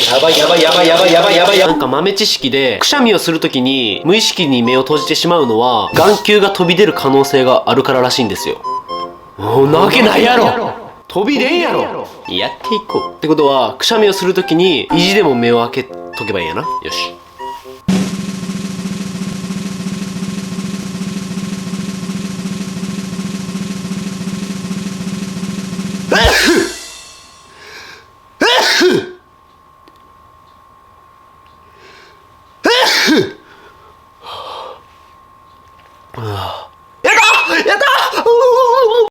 やばいやばいやばいやばいやばいやばい。なんか豆知識で、くしゃみをするときに無意識に目を閉じてしまうのは、眼球が飛び出る可能性があるかららしいんですよ。なわけないやろ、飛び出んやろ。やっていこうってことは、くしゃみをするときに意地でも目を開けとけばいいんやな。よし。